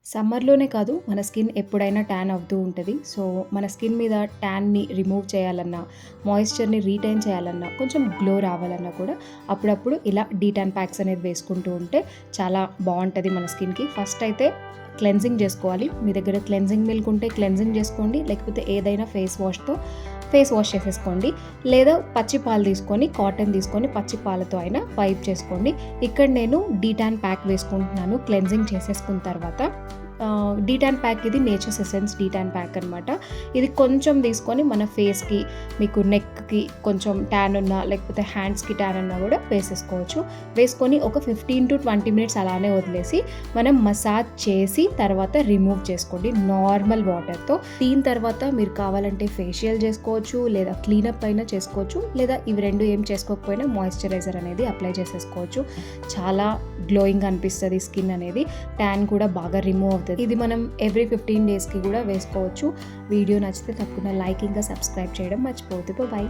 సమ్మర్‌లోనే కాదు మన స్కిన్ ఎప్పుడైనా ట్యాన్ అవుతూ ఉంటది. సో, మన స్కిన్ మీద ట్యాన్‌ని రిమూవ్ చేయాలన్నా, మాయిశ్చర్‌ని రీటైన్ చేయాలన్నా, కొంచెం గ్లో రావాలన్నా కూడా అప్పుడప్పుడు ఇలా డీటాన్ ప్యాక్స్ అనేది వేసుకుంటూ ఉంటే చాలా బావుంటది మన స్కిన్‌కి. ఫస్ట్ అయితే క్లెన్జింగ్ చేసుకోవాలి. మీ దగ్గర క్లెన్జింగ్ మిల్క్ ఉంటే క్లెన్జింగ్ చేసుకోండి. లేకపోతే ఏదైనా ఫేస్ వాష్ చేసేసుకోండి. లేదా పచ్చి పాలు తీసుకొని, కాటన్ తీసుకొని పచ్చి పాలతో అయినా వైప్ చేసుకోండి. ఇక్కడ నేను డీటాన్ ప్యాక్ వేసుకుంటున్నాను క్లెన్జింగ్ చేసేసుకున్న తర్వాత. డీటాన్ ప్యాక్ ఇది నేచర్స్ ఎసెన్స్ డీటాన్ ప్యాక్ అనమాట. ఇది కొంచెం తీసుకొని మన ఫేస్‌కి, మీకు నెక్‌కి కొంచెం ట్యాన్ ఉన్నా, లేకపోతే హ్యాండ్స్‌కి ట్యాన్ ఉన్నా కూడా వేసేసుకోవచ్చు. వేసుకొని ఒక 15-20 మినిట్స్ అలానే వదిలేసి మనం మసాజ్ చేసి తర్వాత రిమూవ్ చేసుకోండి నార్మల్ వాటర్‌తో. దీని తర్వాత మీరు కావాలంటే ఫేషియల్ చేసుకోవచ్చు, లేదా క్లీనప్ అయినా చేసుకోవచ్చు, లేదా ఇవి రెండు ఏం చేసుకోకపోయినా మాయిశ్చరైజర్ అనేది అప్లై చేసేసుకోవచ్చు. చాలా గ్లోయింగ్ అనిపిస్తుంది స్కిన్ అనేది. ట్యాన్ కూడా బాగా రిమూవ్ అవుతుంది. ఇది మనం ఎవ్రీ 15 డేస్కి కూడా వేసుకోవచ్చు. వీడియో నచ్చితే తప్పకుండా లైక్ ఇంకా సబ్స్క్రైబ్ చేయడం మర్చిపోవద్దు. బాయ్.